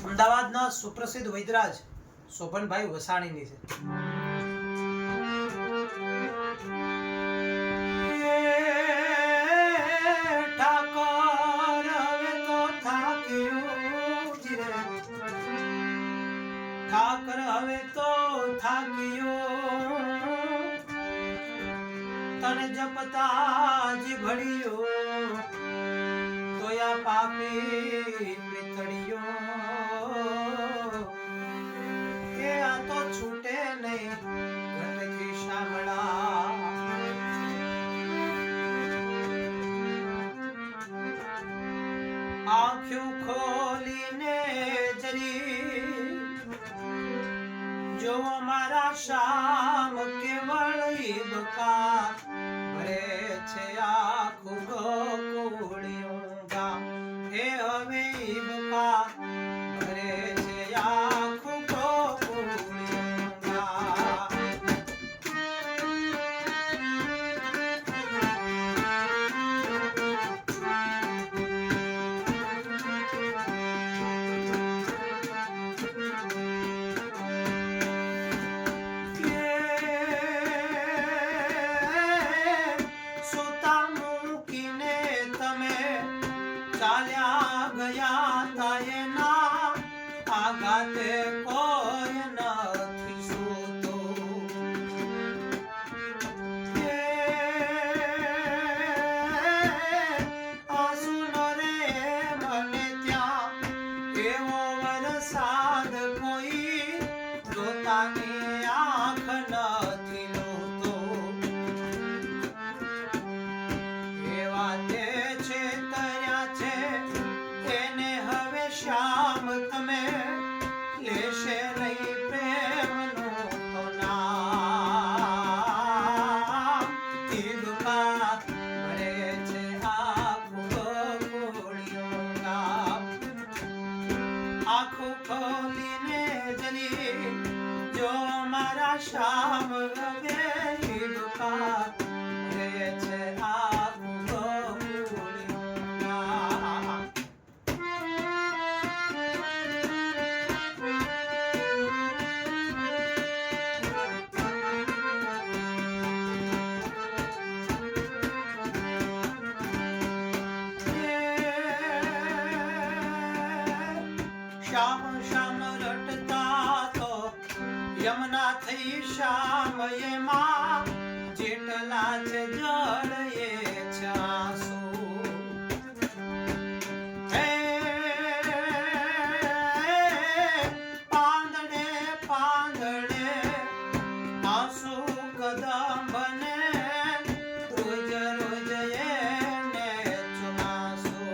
અમદાવાદના સુપ્રસિદ્ધ વૈદરાજ શોભનભાઈ વસાણીની છે. ઠાકર હવે તો થાક્યો તને જપતા જ ભળ્યો તોયા પાપી પ્રીતળિયો એ આ તો છૂટે નહીં ઘટકી શામળા આંખ્યું ખોલીને જરી જો અમારા શામ કેવળ ઈબકા ભરે છે આખું ગોકુળિયું ગામ હે હવે ઈબકા ભરે છે આખું ગોકુળિયું ગામ. ચાલ્યા ગયા તાયના આઘાતે કોઈ નથી સૂતો આંસુનો રે મને ત્યાં એવો વરસાદ કોઈ જોતાની આંખ નથી લોતો એવા તે છે એને હવે શ્યામ તમે લેશે નહીં પ્રેમનું તો નામ ઈબકા ભરે છે આખું ગોકુળિયું ગામ. આંખો ખોલીને જરી જો મારા શ્યામ હવે ઈબકા ભરે છે આખું ગોકુળિયું ગામ. શ્યામ શ્યામ રટતા તો યમુના થઈ શ્યામ એમાં જેટલા છે જળ એ છે આંસુ પાંદડે પાંદડે આંસુ કદંબને રોજ રોજ એને ચુમાસુ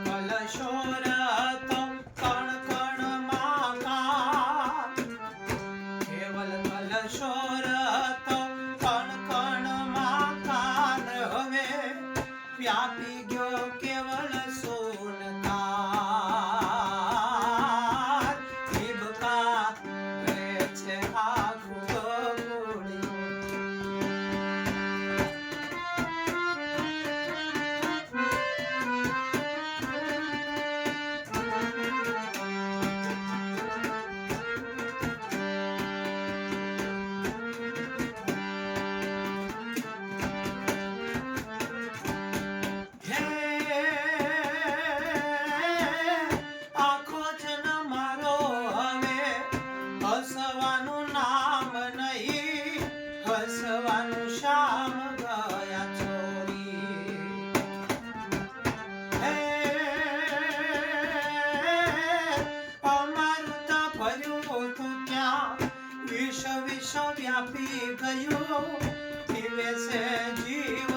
કલશોરતો કણ કણ માકા કેવલ કલશોરતો કણ કણ માકા હવે વ્યાપી ગયો કેવલ સોનકાર ઈબકા ભરે છે આખું ગોકુળિયું. હસવાનું નામ નહીં હસવાનું શ્યામ ગયા છોરી અમૃત ભર્યું તું ત્યાં વિશ્વ વિશ્વ વ્યાપી ગયું પીવે છે જીવ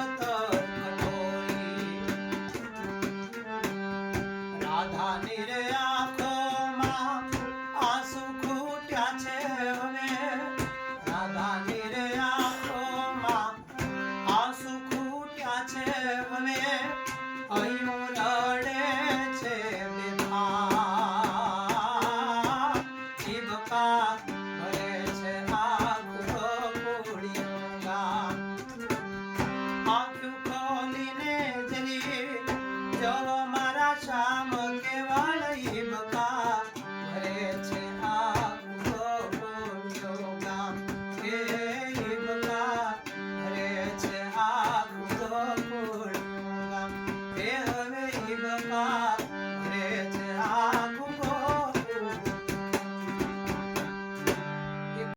રાધાની રે આંખોમાં આંસુ ખૂટ્યા છે હવે રાધાની રે આંખોમાં આંસુ ખૂટ્યા છે હવે અહીં રડે છે બેભાન ઈબકા ભરે છે આખું ગોકુળિયું ગામ. આંખો ખોલીને જરી જો મારા શ્યામ